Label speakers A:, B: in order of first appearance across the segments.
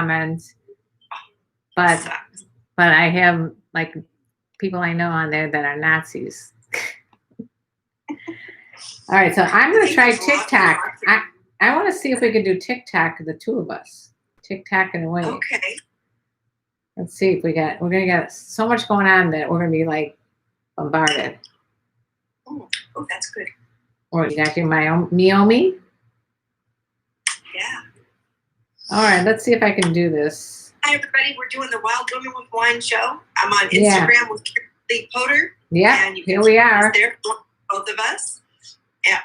A: comments, but I have like people I know on there that are Nazis. All right, so I'm going to try TikTok. I want to see if we can do TikTok, the two of us. TikTok and Wayne.
B: Okay.
A: Let's see if we're going to get so much going on that we're going to be like bombarded.
B: Oh, that's good.
A: Or you got your Miomi?
B: Yeah.
A: All right, let's see if I can do this.
B: Hi, everybody. We're doing the Wild Women with Wine show. I'm on Instagram with KarenLee Potter.
A: Yeah,
B: and you
A: here we are.
B: There, both of us.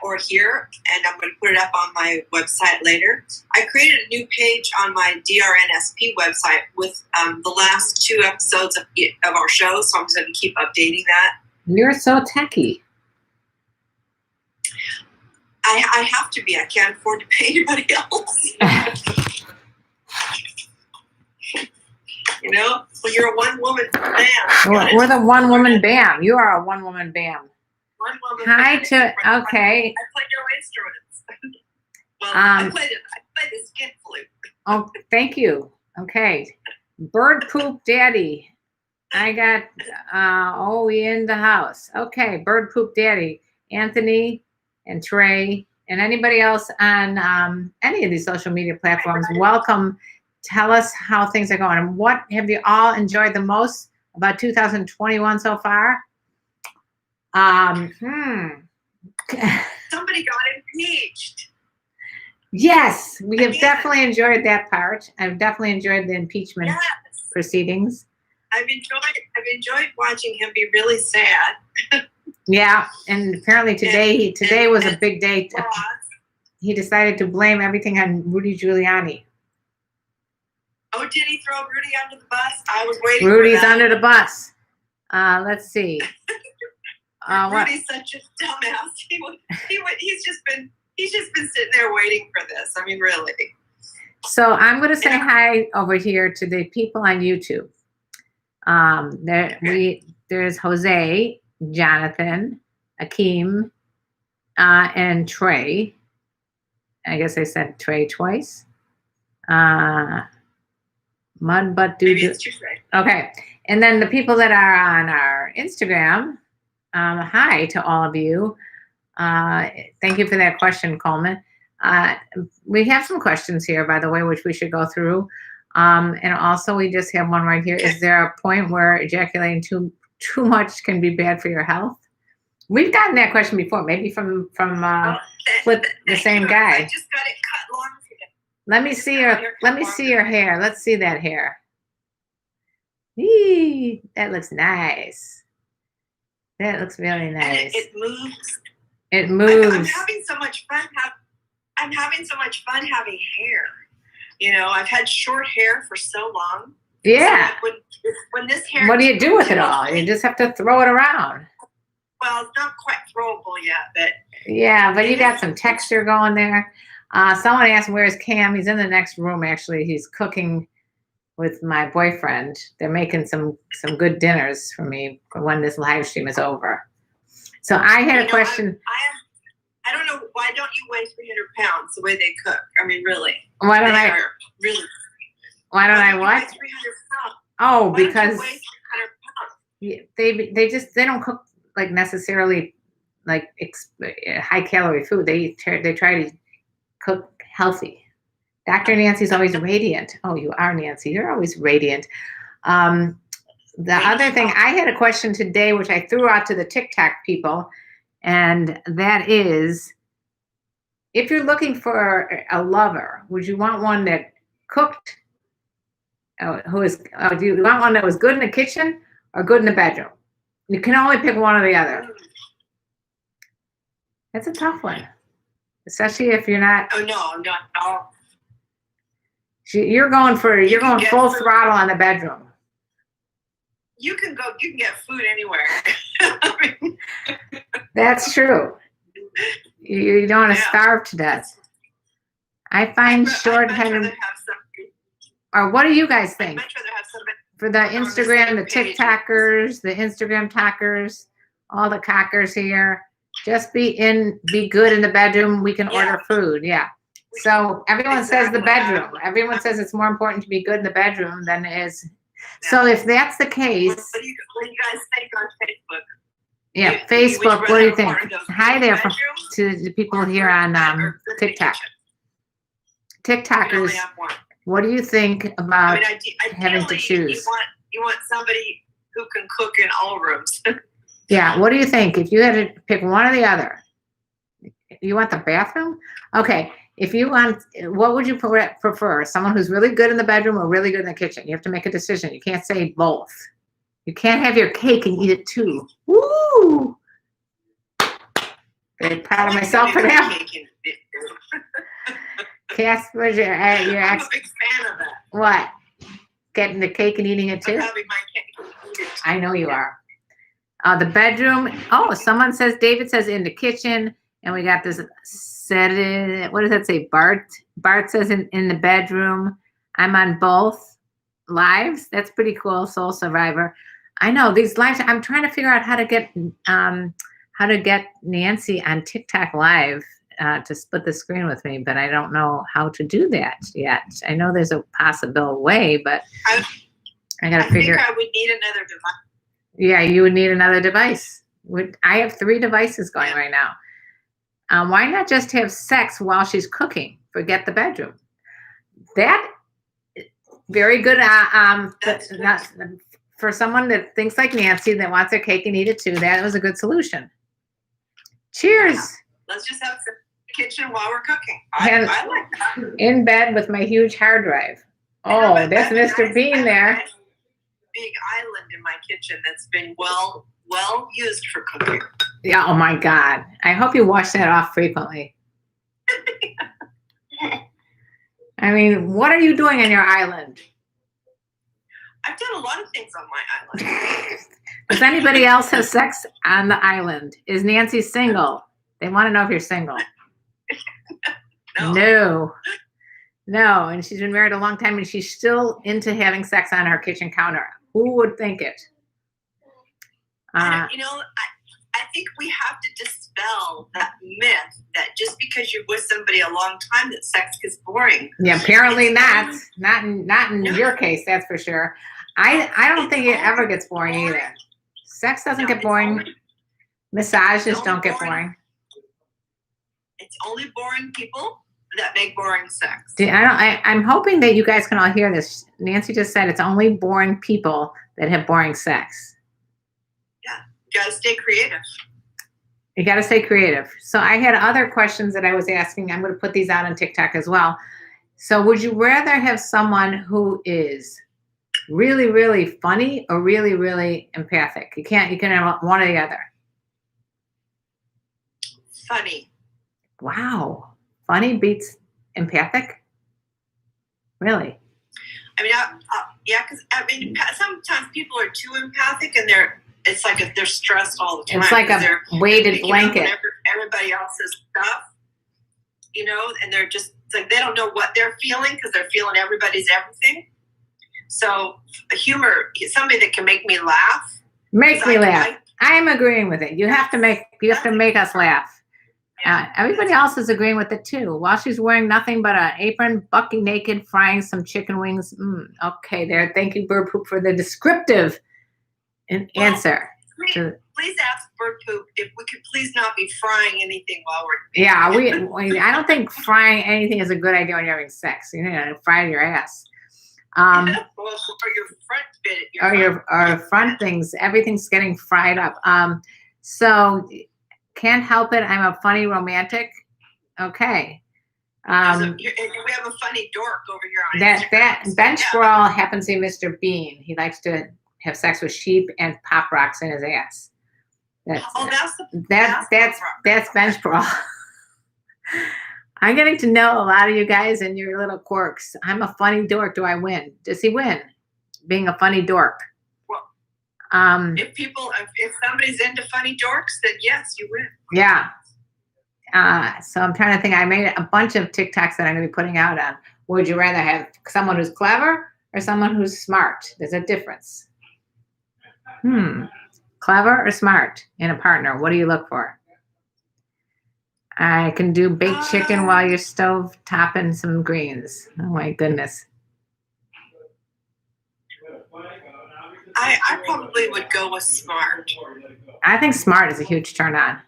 B: Or here, and I'm going to put it up on my website later. I created a new page on my DRNSP website with the last 2 episodes of our show, so I'm just going to keep updating that.
A: You're so techie.
B: I have to be. I can't afford to pay anybody else. You know, well, you're a one-woman band.
A: We're the one-woman band. You are a one-woman band. Hi to okay.
B: I play no instruments. Well, I play the skin flute.
A: Oh, thank you. Okay, Bird Poop Daddy. I got we in the house. Okay, Bird Poop Daddy, Anthony and Trey and anybody else on any of these social media platforms. Welcome. Tell us how things are going and what have you all enjoyed the most about 2021 so far.
B: Somebody got impeached.
A: Yes, we have definitely enjoyed that part. I've definitely enjoyed the impeachment proceedings.
B: I've enjoyed watching him be really sad.
A: Yeah, and apparently today was a big day. He decided to blame everything on Rudy Giuliani.
B: Oh, did he throw Rudy under the bus? I was waiting.
A: Rudy's under the bus. Let's see.
B: Rudy's such a dumbass. He's just been sitting there waiting for this. I mean, really.
A: So I'm going to say hi over here to the people on YouTube. There's Jose, Jonathan, Akeem, and Trey. I guess I said Trey twice. Mud butt dude.
B: Maybe it's too Trey.
A: Okay, and then the people that are on our Instagram. Hi to all of you. Thank you for that question, Coleman. We have some questions here, by the way, which we should go through. And also, we just have one right here. Is there a point where ejaculating too much can be bad for your health? We've gotten that question before, maybe from Flip, the same guy.
B: I just got it cut long.
A: Let me see your hair. Let's see that hair. Eee, that looks nice. That looks really nice.
B: It moves.
A: It moves.
B: I'm having so much fun. I'm having so much fun having hair. You know, I've had short hair for so long.
A: Yeah.
B: So when this hair.
A: What do you do with it all? You just have to throw it around.
B: Well, it's not quite throwable yet, but.
A: Yeah, but you got some texture going there. Someone asked, "Where's Cam?" He's in the next room. Actually, he's cooking with my boyfriend. They're making some good dinners for me for when this live stream is over. So I had a question.
B: I don't know, why don't you weigh 300 pounds the way they cook? I mean, really.
A: Why don't I?
B: Really.
A: Why don't I what?
B: 300 pounds?
A: Oh,
B: Why
A: because
B: don't you weigh 300 pounds?
A: they don't cook like necessarily like high calorie food. They try to cook healthy. Dr. Nancy's always radiant. Oh, you are, Nancy. You're always radiant. The other thing, I had a question today, which I threw out to the TikTok people, and that is, if you're looking for a lover, would you want one that cooked? Do you want one that was good in the kitchen or good in the bedroom? You can only pick one or the other. That's a tough one, especially if you're not.
B: Oh no, I'm not.
A: You're going full throttle on the bedroom.
B: You can get food anywhere.
A: That's true. You don't want to starve to death. I find short-headed. Or what do you guys think? For the Instagram, the TikTokers, the Instagram talkers, all the cockers here, just be good in the bedroom. We can order food. Yeah. So everyone says the bedroom. Everyone says it's more important to be good in the bedroom than it is. So if that's the case.
B: What do you guys think on Facebook?
A: Yeah, Facebook, what do you think? Hi there to the people here on TikTok. TikTokers, what do you think about having to choose?
B: You want somebody who can cook in all rooms.
A: Yeah, what do you think? If you had to pick one or the other, you want the bathroom? Okay, if you want, what would you prefer? Someone who's really good in the bedroom or really good in the kitchen? You have to make a decision. You can't say both. You can't have your cake and eat it too. Woo! Very proud of myself for that. Casper, you're
B: I'm a big fan of that.
A: What? Getting the cake and eating it too?
B: I'm having my cake and eat it.
A: I know you are. The bedroom. Oh, someone says, David says in the kitchen. And we got this said, what does that say? Bart says in the bedroom. I'm on both lives. That's pretty cool. Soul Survivor. I know these lives. I'm trying to figure out how to get Nancy on TikTok live to split the screen with me, but I don't know how to do that yet. I know there's a possible way, but I got to figure.
B: I think I would need another device.
A: Yeah, you would need another device. I have 3 devices going right now. Why not just have sex while she's cooking? Forget the bedroom. That very good. For someone that thinks like Nancy that wants her cake and eat it too, that was a good solution. Cheers.
B: Yeah. Let's just have the kitchen while we're cooking. I like that.
A: In bed with my huge hard drive. Oh, there's Mr. Bean there.
B: Big island in my kitchen that's been well used for cooking.
A: Yeah. Oh my God. I hope you wash that off frequently. I mean, what are you doing on your island?
B: I've done a lot of things on my island.
A: Does anybody else have sex on the island? Is Nancy single? They want to know if you're single. No. And she's been married a long time and she's still into having sex on her kitchen counter. Who would think it?
B: I think we have to dispel that myth that just because you're with somebody a long time that sex gets boring.
A: Yeah, apparently not. Not in your case, that's for sure. I don't think it ever gets boring either. Sex doesn't get boring. Massages don't get boring.
B: It's only boring people that make boring sex.
A: I'm hoping that you guys can all hear this. Nancy just said it's only boring people that have boring sex.
B: Yeah, you gotta stay creative.
A: You gotta stay creative. So I had other questions that I was asking. I'm gonna put these out on TikTok as well. So would you rather have someone who is really, really funny or really, really empathic? You can have one or the other.
B: Funny.
A: Wow. Funny beats empathic? Really?
B: I mean, yeah, because sometimes people are too empathic and it's like if they're stressed all the time.
A: It's like a weighted blanket.
B: Everybody else's stuff, and they're just like, they don't know what they're feeling because they're feeling everybody's everything. So humor, somebody that can make me laugh.
A: Make me laugh. I'm agreeing with it. You have to make us laugh. Everybody else is agreeing with it too. While she's wearing nothing but an apron, bucky naked, frying some chicken wings. Okay, there. Thank you, Bird Poop, for the descriptive answer.
B: Please ask Bird Poop if we could please not be frying anything while we're.
A: Yeah, I don't think frying anything is a good idea when you're having sex. Fry your ass.
B: Or your front bit.
A: Your front things. Everything's getting fried up. So. Can't help it. I'm a funny romantic. Okay.
B: We have a funny dork over here on Instagram.
A: That bench brawl happens to be Mr. Bean. He likes to have sex with sheep and pop rocks in his ass. That's bench brawl. I'm getting to know a lot of you guys and your little quirks. I'm a funny dork. Do I win? Does he win? Being a funny dork.
B: If somebody's into funny dorks, then yes, you win.
A: Yeah. So I'm trying to think. I made a bunch of TikToks that I'm going to be putting out on. Would you rather have someone who's clever or someone who's smart? There's a difference. Clever or smart in a partner? What do you look for? I can do baked chicken while you're stove topping some greens. Oh my goodness.
B: I probably would go with smart.
A: I think smart is a huge turn on.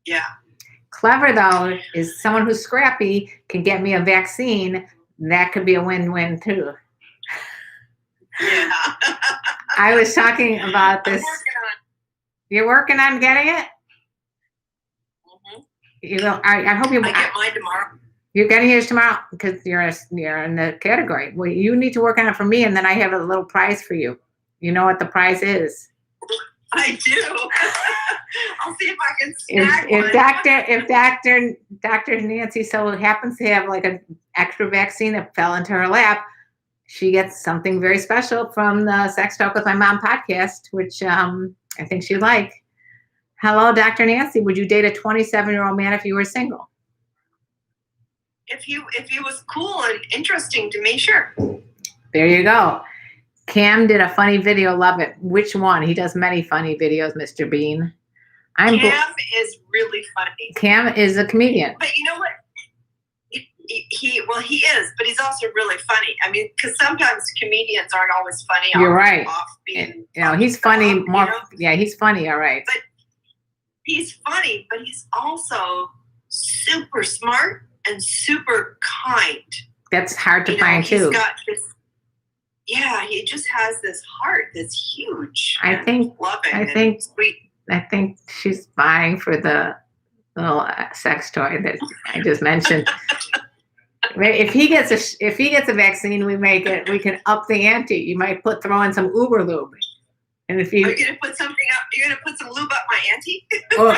B: Yeah.
A: Clever, though, is someone who's scrappy, can get me a vaccine. That could be a win-win, too.
B: Yeah.
A: I was talking about this. You're working on getting it?
B: Mm-hmm.
A: You know, I hope you.
B: I get mine tomorrow.
A: You're getting yours tomorrow because you're in the category. Well, you need to work on it for me, and then I have a little prize for you. You know what the prize is?
B: I do. I'll see if I can snag one.
A: If Dr. Nancy so happens to have like an extra vaccine that fell into her lap, she gets something very special from the Sex Talk with My Mom podcast, which I think she'd like. Hello, Dr. Nancy. Would you date a 27-year-old man if you were single?
B: If he was cool and interesting to me, sure.
A: There you go. Cam did a funny video. Love it. Which one? He does many funny videos, Mr. Bean.
B: Cam is really funny.
A: Cam is a comedian.
B: But you know what? He is, but he's also really funny. I mean, because sometimes comedians aren't always funny.
A: You're right. He's funny more.
B: You know?
A: Yeah, he's funny. All right.
B: But he's funny, but he's also super smart and super kind.
A: That's hard to find too.
B: He's got this. Yeah, he just has this heart that's huge.
A: I think
B: sweet.
A: I think she's buying for the little sex toy that I just mentioned. If he gets a vaccine, we can up the ante. You might throw in some Uber lube. And if you
B: are you gonna put something up, you're gonna put some lube up my ante?
A: or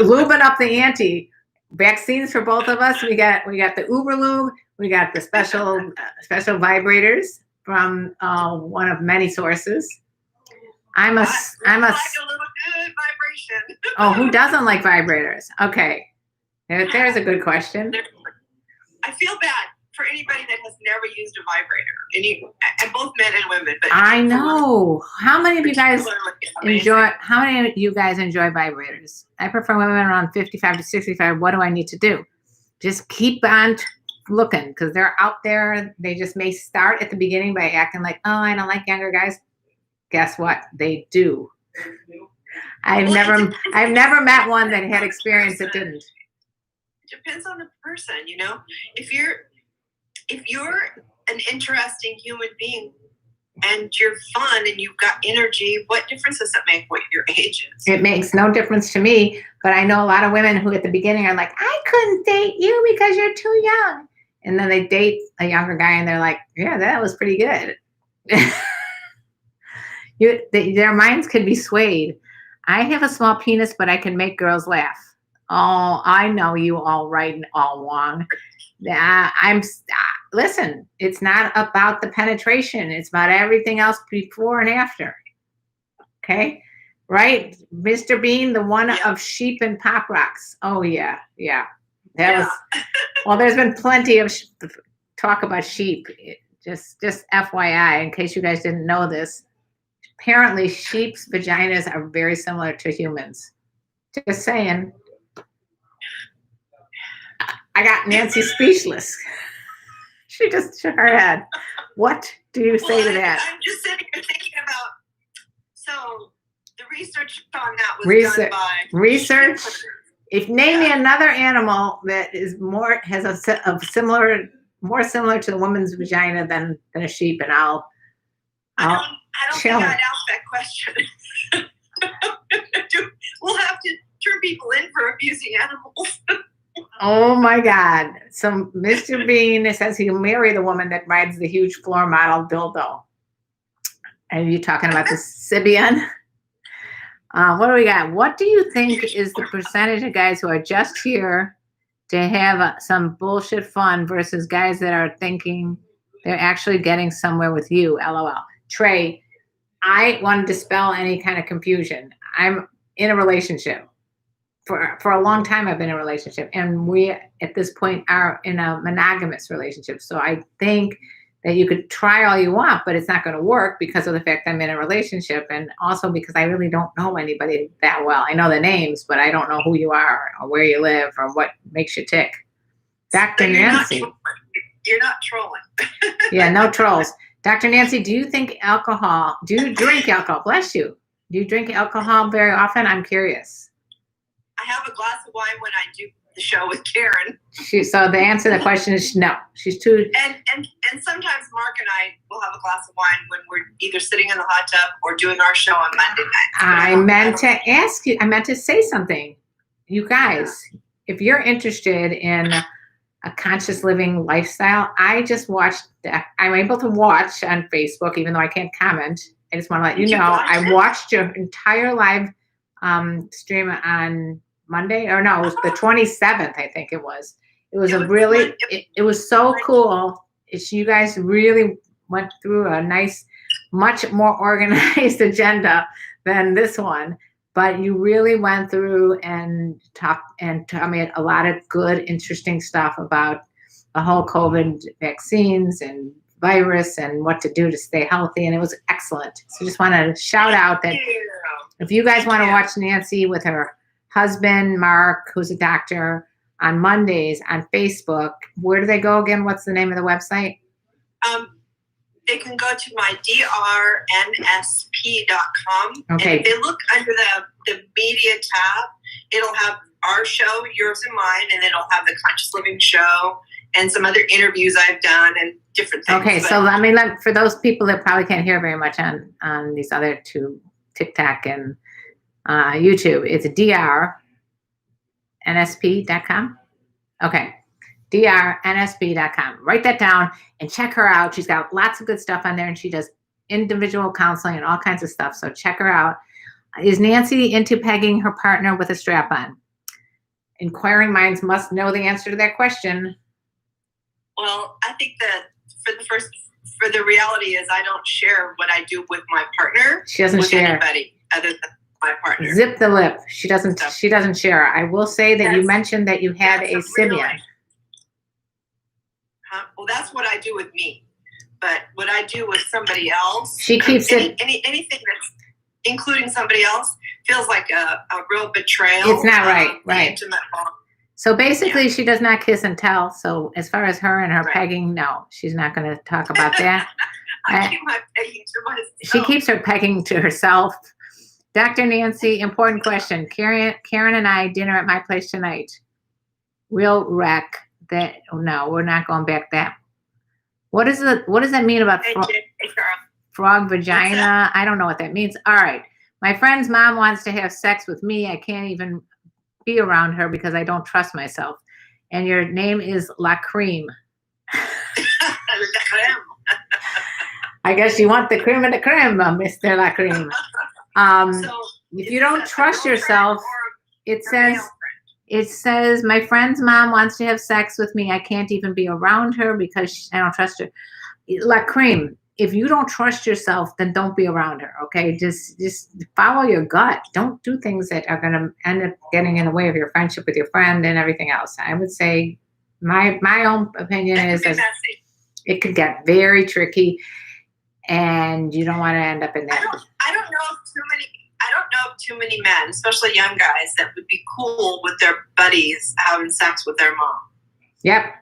A: lubing up the ante. Vaccines for both of us. We got the Uber lube. We got the special vibrators from one of many sources. I'm a
B: like a little good vibration.
A: Oh, who doesn't like vibrators? Okay, there's a good question.
B: I feel bad for anybody that has never used a vibrator, and both men and women. But
A: I know. How many of you guys enjoy? How many of you guys enjoy vibrators? I prefer women around 55 to 65. What do I need to do? Just keep on looking, because they're out there. They just may start at the beginning by acting like, oh, I don't like younger guys. Guess what? They do. I've never met one that had experience that didn't.
B: It depends on the person, you know. If you're an interesting human being and you're fun and you've got energy, what difference does it make what your age is?
A: It makes no difference to me, but I know a lot of women who at the beginning are like, I couldn't date you because you're too young. And then they date a younger guy and they're like, yeah, that was pretty good. Their minds could be swayed. I have a small penis, but I can make girls laugh. Oh, I know you all right and all wrong. Listen, it's not about the penetration. It's about everything else before and after. Okay? Right? Mr. Bean, the one of sheep and pop rocks. Oh, yeah. That was, well, there's been plenty of talk about sheep. Just FYI, in case you guys didn't know this, apparently sheep's vaginas are very similar to humans. Just saying. I got Nancy speechless. She just shook her head. What do you say to that?
B: I'm just sitting here thinking about, so the research on that was done by
A: research. If name me another animal that is more similar to the woman's vagina than a sheep, and I don't
B: think I'd ask that question. We'll have to turn people in for abusing animals.
A: Oh my God. So Mr. Bean says he'll marry the woman that rides the huge floor model dildo. Are you talking about the Sibian? What do we got? What do you think is the percentage of guys who are just here to have some bullshit fun versus guys that are thinking they're actually getting somewhere with you? LOL. Trey, I want to dispel any kind of confusion. I'm in a relationship. For a long time, I've been in a relationship, and we at this point are in a monogamous relationship. So I think that you could try all you want, but it's not going to work because of the fact I'm in a relationship, and also because I really don't know anybody that well. I know the names, but I don't know who you are or where you live or what makes you tick. Dr. Nancy.
B: You're not trolling.
A: Yeah, no trolls. Dr. Nancy, do you drink alcohol? Bless you. Do you drink alcohol very often? I'm curious.
B: I have a glass of wine when I do the show with Karen.
A: So the answer to the question is no. She's too.
B: And sometimes Mark and I will have a glass of wine when we're either sitting in the hot tub or doing our show on Monday night.
A: I meant to ask you. I meant to say something. You guys, if you're interested in a conscious living lifestyle, I just watched. I'm able to watch on Facebook, even though I can't comment. I just want to let you know I watched your entire live stream on Monday, or no, it was the 27th, I think it was. It was it was so cool. You guys really went through a nice, much more organized agenda than this one, but you really went through and talked and told me a lot of good, interesting stuff about the whole COVID vaccines and virus and what to do to stay healthy, and it was excellent. So just want to shout out that if you guys want to watch Nancy with her husband, Mark, who's a doctor, on Mondays on Facebook, where do they go again? What's the name of the website?
B: They can go to my drnsp.com.
A: Okay.
B: And if they look under the media tab, it'll have our show, yours and mine, and it'll have the Conscious Living show and some other interviews I've done and different things.
A: Okay, so for those people that probably can't hear very much on these other two, TikTok and YouTube, it's drnsp.com. Okay, drnsp.com. Write that down and check her out. She's got lots of good stuff on there, and she does individual counseling and all kinds of stuff. So check her out. Is Nancy into pegging her partner with a strap-on? Inquiring minds must know the answer to that question.
B: Well, I think that for the reality is I don't share what I do with my partner.
A: She doesn't share
B: anybody other than my partner.
A: Zip the lip. She doesn't share. I will say that you mentioned that you had a simian.
B: Well, that's what I do with me. But what I do with somebody else,
A: she keeps
B: anything that's including somebody else feels like a real betrayal.
A: It's not right.
B: Intimate bond.
A: So basically, she does not kiss and tell. So as far as her and her pegging, no, she's not going to talk about that.
B: I keep my pegging to myself.
A: She keeps her pegging to herself. Dr. Nancy, important question. Karen and I, dinner at my place tonight. We'll wreck that. Oh, no, we're not going back that. What does that mean about frog vagina? I don't know what that means. All right. My friend's mom wants to have sex with me. I can't even be around her because I don't trust myself. And your name is La Creme. I guess you want the cream of the creme, Mr. La Creme. If you don't trust yourself, it says my friend's mom wants to have sex with me. I can't even be around her because I don't trust her. La Creme, if you don't trust yourself, then don't be around her, okay? Just follow your gut. Don't do things that are going to end up getting in the way of your friendship with your friend and everything else. I would say my own opinion is that it could get very tricky, and you don't want to end up in that.
B: I don't know of too many men, especially young guys, that would be cool with their buddies having sex with their mom.
A: Yep.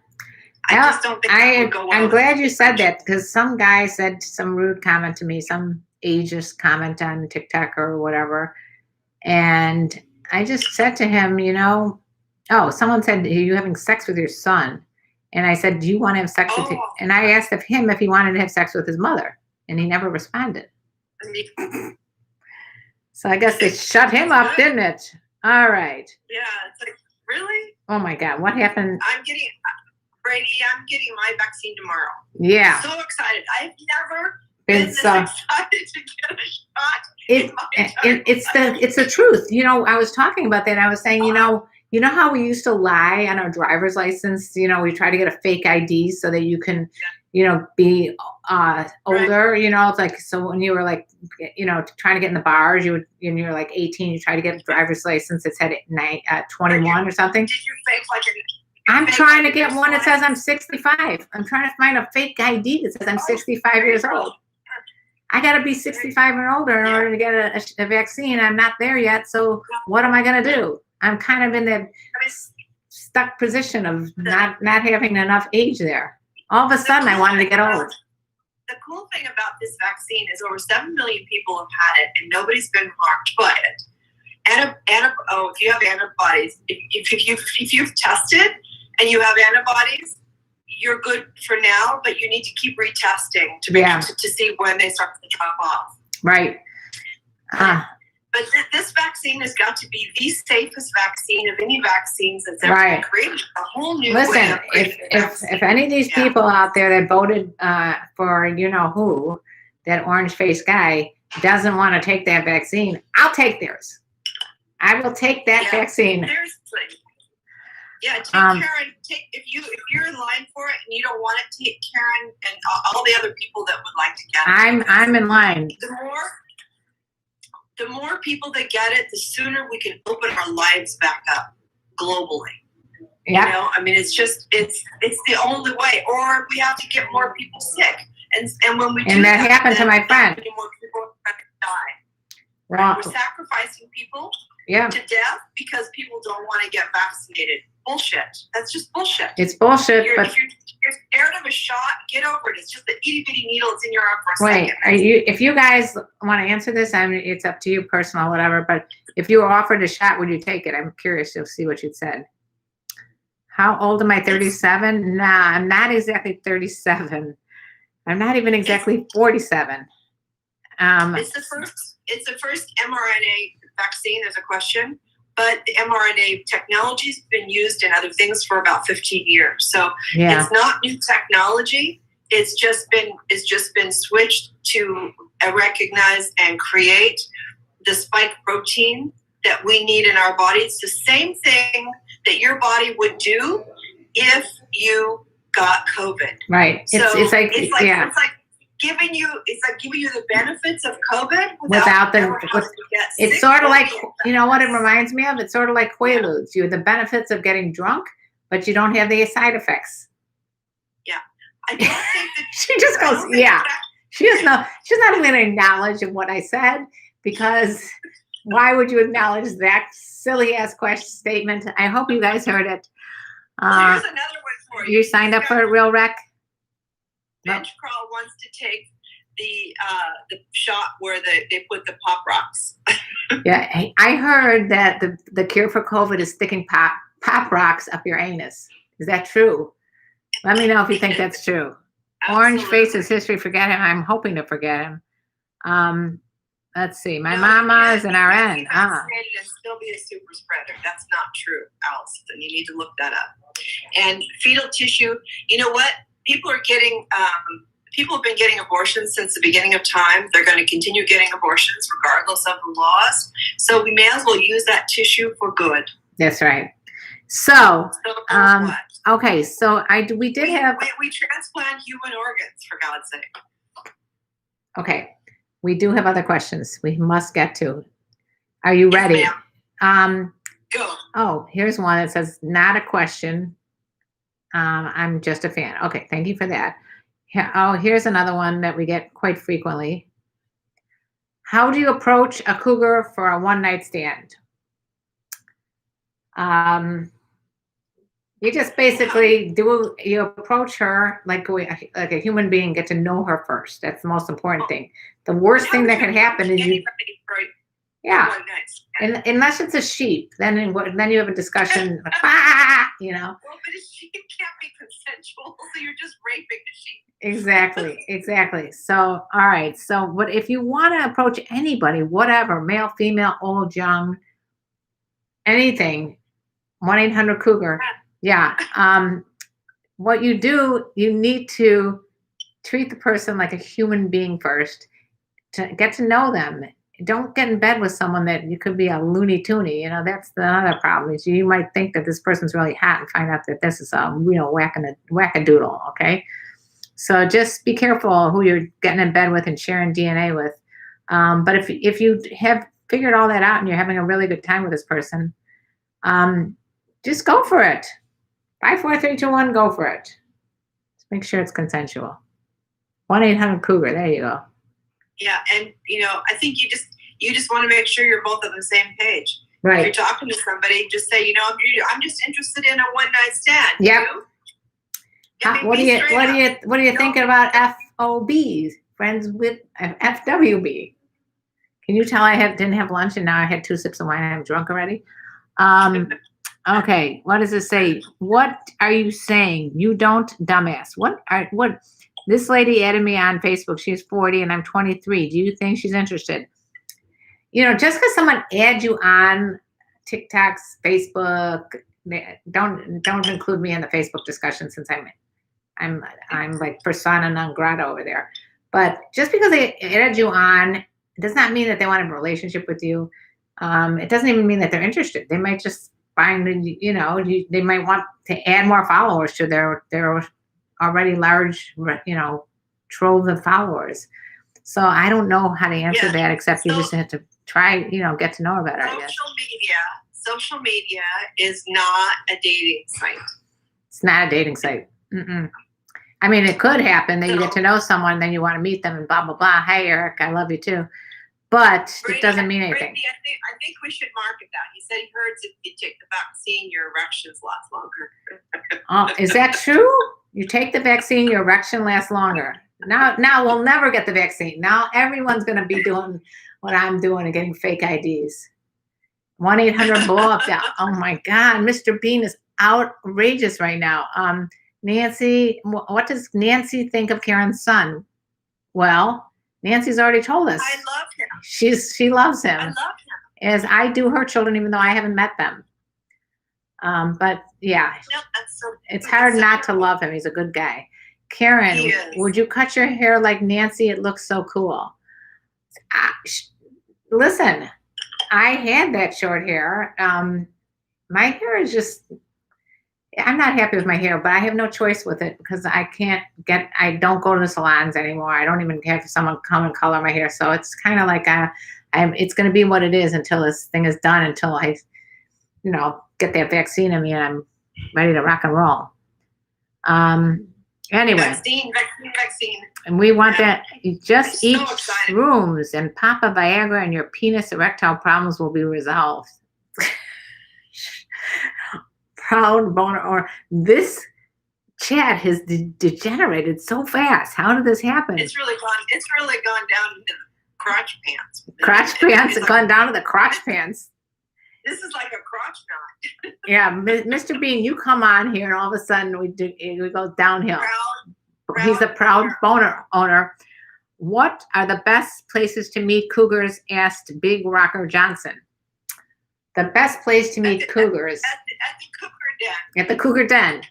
B: I just don't think that would go well.
A: I'm glad you said that, because some guy said some rude comment to me, some ageist comment on TikTok or whatever. And I just said to him, someone said, are you having sex with your son? And I said, do you want to have sex with him? And I asked him if he wanted to have sex with his mother, and he never responded. So I guess they shut him up, didn't it? All right.
B: Yeah, it's like, really?
A: Oh my God, what happened?
B: Brady, I'm getting my vaccine tomorrow.
A: Yeah.
B: I'm so excited. I've never been this excited to get a shot.
A: It's the truth. I was talking about that. I was saying, you know how we used to lie on our driver's license? We try to get a fake ID so that you can, be older.
B: Right.
A: It's like, so when you were like, trying to get in the bars, when you're like 18, you try to get a driver's license that said 21 or something.
B: Did you fake like
A: I'm trying to get one that says I'm 65. I'm trying to find a fake ID that says I'm 65 years old. I got to be 65 and older in order to get a vaccine. I'm not there yet. So what am I going to do? I'm kind of in that stuck position of not having enough age there. All of a sudden, I wanted to get old.
B: The cool thing about this vaccine is over 7 million people have had it, and nobody's been harmed by it. If you have antibodies, if you've tested and you have antibodies, you're good for now, but you need to keep retesting to see when they start to drop off.
A: Right.
B: But this vaccine has got to be the safest vaccine of any vaccines that's ever been created. A whole new way of
A: if any of these people out there that voted for you know who, that orange-faced guy, doesn't want to take that vaccine, I'll take theirs. I will take that vaccine.
B: Seriously. Yeah, Karen. If you're in line for it and you don't want it, take Karen and all the other people that would like to get it.
A: I'm in line.
B: The more people that get it, the sooner we can open our lives back up globally.
A: Yeah.
B: You know, I mean, it's the only way. Or we have to get more people sick, and when we do
A: that happened to my friend.
B: More people are going to die.
A: Wow.
B: We're sacrificing people to death because people don't want to get vaccinated. Bullshit. That's just bullshit.
A: It's bullshit. But
B: if you're scared of a shot, get over it. It's just an itty bitty needle. It's in your arm for a second.
A: If you guys want to answer this, I mean, it's up to you, personal, whatever. But if you were offered a shot, would you take it? I'm curious to see what you said. How old am I? 37? Nah, I'm not exactly 37. I'm not even exactly 47.
B: It's the first mRNA vaccine. There's a question. But the mRNA technology's been used in other things for about 15 years. So it's not new technology. It's just been switched to recognize and create the spike protein that we need in our body. It's the same thing that your body would do if you got COVID.
A: Right.
B: So it's like giving you the benefits of COVID without
A: it's sort of like, you know what it reminds me of? It's sort of like Quaaludes. You have the benefits of getting drunk, but you don't have the side effects.
B: Yeah. I don't think that
A: she just goes, she's not even going to acknowledge what I said, because why would you acknowledge that silly ass statement? I hope you guys heard it.
B: Here's another one for you.
A: You signed up for a real rec?
B: Bench Crawl wants to take the shot where they put the pop rocks.
A: Yeah, I heard that the cure for COVID is sticking pop rocks up your anus. Is that true? Let me know if you think that's true. Orange Faces History, forget him. I'm hoping to forget him. Let's see. My mama is an RN.
B: And still be a super spreader. That's not true, Allison. You need to look that up. And fetal tissue. You know what? People have been getting abortions since the beginning of time. They're going to continue getting abortions regardless of the laws. So we may as well use that tissue for good.
A: That's right. So okay. So we
B: transplant human organs, for God's sake.
A: Okay. We do have other questions we must get to. Are you ready?
B: Ma'am. Go.
A: Oh, here's one that says, not a question. I'm just a fan. Okay, thank you for that. Here's another one that we get quite frequently. How do you approach a cougar for a one-night stand? You just basically you approach her like a human being, get to know her first. That's the most important thing. The worst thing that can happen is unless it's a sheep, then you have a discussion. You know.
B: Well, but a sheep can't be consensual, so you're just raping the sheep.
A: Exactly. So, all right. So, what if you want to approach anybody, whatever, male, female, old, young, anything, 1-800-COUGAR. Yeah. What you do, you need to treat the person like a human being first, to get to know them. Don't get in bed with someone that you could be a loony toony. You know, that's the other problem. Is you might think that this person's really hot and find out that this is a real wackadoodle. Okay. So just be careful who you're getting in bed with and sharing DNA with. But if you have figured all that out and you're having a really good time with this person, just go for it. 5, 4, 3, 2, 1, go for it. Just make sure it's consensual. 1-800-Cougar. There you go.
B: Yeah, and I think you just want to make sure you're both on the same page.
A: Right.
B: If you're talking to somebody, just say, I'm just interested in a one-night stand.
A: Yep. What are you
B: No.
A: thinking about FOBs? Friends with FWB. Can you tell I didn't have lunch and now I had 2 sips of wine and I'm drunk already? Okay, what does it say? What are you saying? You don't, dumbass. What? This lady added me on Facebook. She's 40 and I'm 23. Do you think she's interested? Just because someone adds you on TikToks, Facebook, don't include me in the Facebook discussion since I'm like persona non grata over there. But just because they added you on, it does not mean that they want a relationship with you. It doesn't even mean that they're interested. They might just find, they might want to add more followers to their already large, trove of followers. So I don't know how to answer that, except you just have to try, get to know her better.
B: Social media is not a dating site.
A: It's not a dating site. Mm-mm. I mean, it could happen that you get to know someone, then you want to meet them and blah, blah, blah. Hey, Eric, I love you too. But it doesn't mean anything.
B: Brady, I think we should market that. He said he heard if you take the vaccine, your erections last longer.
A: Oh, is that true? You take the vaccine, your erection lasts longer. Now we'll never get the vaccine. Now everyone's going to be doing what I'm doing and getting fake IDs. 1-800-blow-up down. Oh my God, Mr. Bean is outrageous right now. Nancy, what does Nancy think of Karen's son? Well, Nancy's already told us.
B: I love him.
A: She loves him.
B: I love him.
A: As I do her children, even though I haven't met them. But yeah, it's hard not to love him. He's a good guy. Karen, would you cut your hair like Nancy? It looks so cool. Listen, I had that short hair. My hair is just, I'm not happy with my hair, but I have no choice with it because I don't go to the salons anymore. I don't even have someone come and color my hair. So it's kind of like it's going to be what it is until this thing is done, until I, get that vaccine in me and I'm ready to rock and roll. Anyway.
B: Vaccine.
A: And we want that. You just eat shrooms and pop a Viagra and your penis erectile problems will be resolved. Proud boner, or this chat has degenerated so fast. How did this happen?
B: It's really gone down into the crotch pants.
A: Crotch pants have gone down to the crotch pants.
B: This is like a crotch knot.
A: Yeah, Mr. Bean, you come on here, and all of a sudden we go downhill. He's a proud boner owner. What are the best places to meet cougars? Asked Big Rocker Johnson. The best place to meet cougars
B: at the Cougar Den.
A: At the Cougar Den.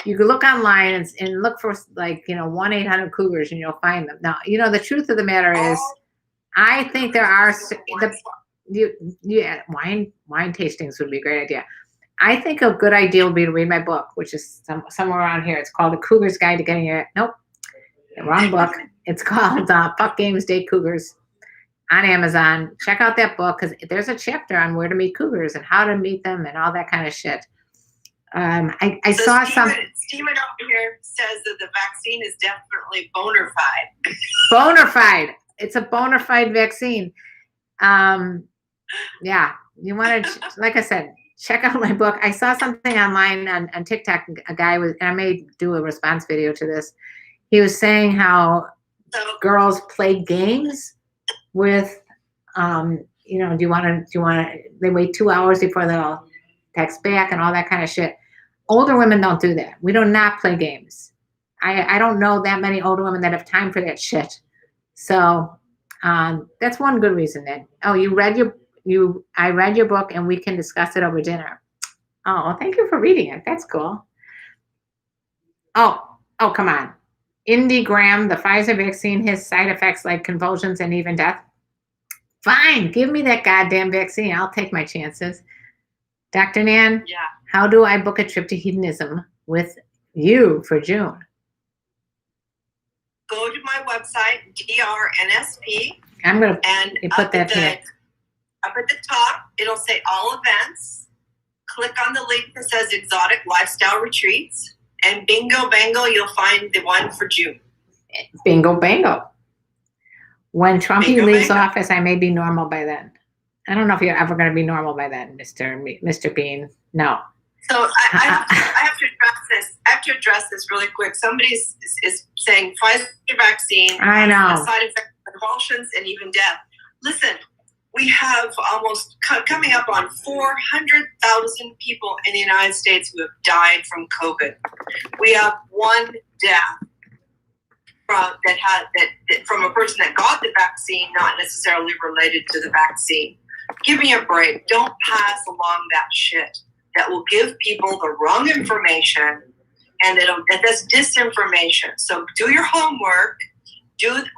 A: You can look online and look for 1-800-Cougars, and you'll find them. Now, the truth of the matter is, I think there are wine tastings would be a great idea. I think a good idea would be to read my book, which is somewhere around here. It's called The Cougar's Guide to Getting Your... Nope, the wrong book. It's called Fuck Games, Date Cougars on Amazon. Check out that book because there's a chapter on where to meet cougars and how to meet them and all that kind of shit. I saw
B: Steven over here says that the vaccine is definitely bona fide.
A: Bona fide. It's a bona fide vaccine. Yeah, you want to, like I said, check out my book. I saw something online on TikTok. A guy and I may do a response video to this. He was saying how girls play games with, do you want to, they wait 2 hours before they'll text back and all that kind of shit. Older women don't do that. We do not play games. I don't know that many older women that have time for that shit. So that's one good reason then. Oh, I read your book and we can discuss it over dinner. Oh, well, thank you for reading it. That's cool. Oh, come on. Indy Graham, the Pfizer vaccine has side effects like convulsions and even death. Fine, give me that goddamn vaccine. I'll take my chances. Dr. Nan, how do I book a trip to hedonism with you for June?
B: Go to my website, DRNSP.
A: I'm going to put that here.
B: Up at the top, it'll say all events. click on the link that says Exotic Lifestyle Retreats, and bingo bango, you'll find the one for June.
A: Bingo bango. When Trumpy
B: Bingo
A: leaves
B: bango.
A: office, I may be normal by then. I don't know if you're ever going to be normal by then, Mr. Bean. No.
B: So I have to address this. I have to address this really quick. Somebody is saying Pfizer vaccine
A: I know.
B: has side effects, convulsions, and even death. Listen, we have almost coming up on 400,000 people in the United States who have died from COVID. We have one death from a person that got the vaccine, not necessarily related to the vaccine. Give me a break. Don't pass along that shit that will give people the wrong information, and that's disinformation. So do your homework,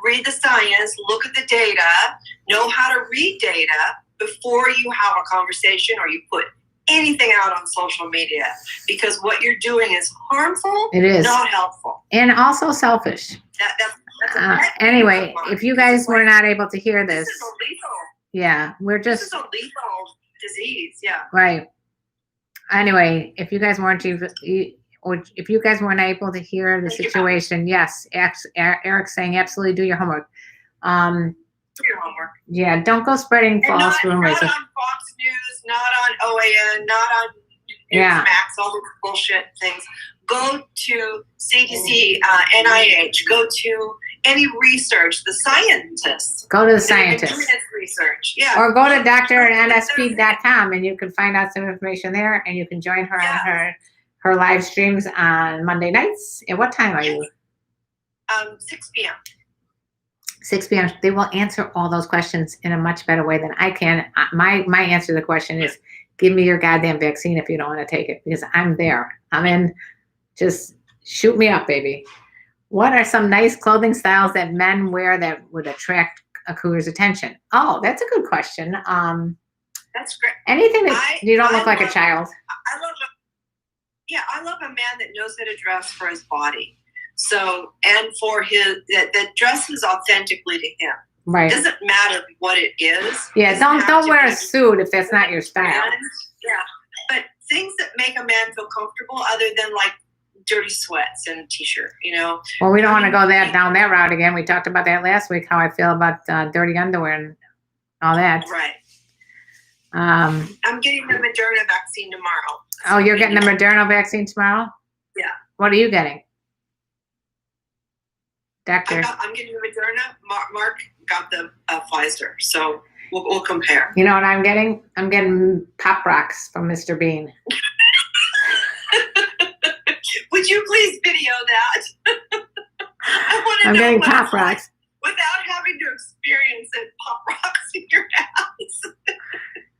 B: read the science, look at the data, know how to read data before you have a conversation or you put anything out on social media, because what you're doing is harmful.
A: It is
B: not helpful,
A: and also selfish.
B: That's
A: anyway, if you guys were not able to hear this,
B: is a lethal.
A: Yeah,
B: This is a lethal disease. Yeah.
A: Right. Anyway, if you guys weren't able to hear the situation, yes, Eric's saying absolutely do your homework.
B: Do your homework.
A: Yeah, don't go spreading false rumors.
B: Not on Fox News, not on OAN, not on Newsmax, all those bullshit things. Go to CDC, NIH. Go to any research. The scientists.
A: Go to the
B: Doing
A: scientists.
B: this research. Yeah.
A: Or go to drnsp.com and you can find out some information there, and you can join her on her live streams on Monday nights. At what time are you?
B: 6 p.m.
A: 6 p.m. They will answer all those questions in a much better way than I can. My answer to the question is, give me your goddamn vaccine if you don't want to take it, because I'm there. I'm in. Just shoot me up, baby. What are some nice clothing styles that men wear that would attract a cougar's attention? Oh, that's a good question.
B: That's great.
A: Anything that you don't look like a child.
B: I love a man that knows how to dress for his body. So, and for that dresses authentically to him.
A: Right.
B: It doesn't matter what it is.
A: Yeah, don't wear a suit if that's not your style.
B: Yeah, but things that make a man feel comfortable, other than like dirty sweats and a t-shirt,
A: Well, we don't want to go down that route again. We talked about that last week, how I feel about dirty underwear and all that.
B: Right.
A: I'm
B: getting the Moderna vaccine tomorrow.
A: Oh, you're getting the Moderna vaccine tomorrow?
B: Yeah.
A: What are you getting? Doctor.
B: I'm getting the Moderna. Mark got the Pfizer, so we'll compare.
A: You know what I'm getting? I'm getting Pop Rocks from Mr. Bean.
B: Would you please video that?
A: I'm getting Pop Rocks.
B: Without having to experience it, Pop Rocks in your house.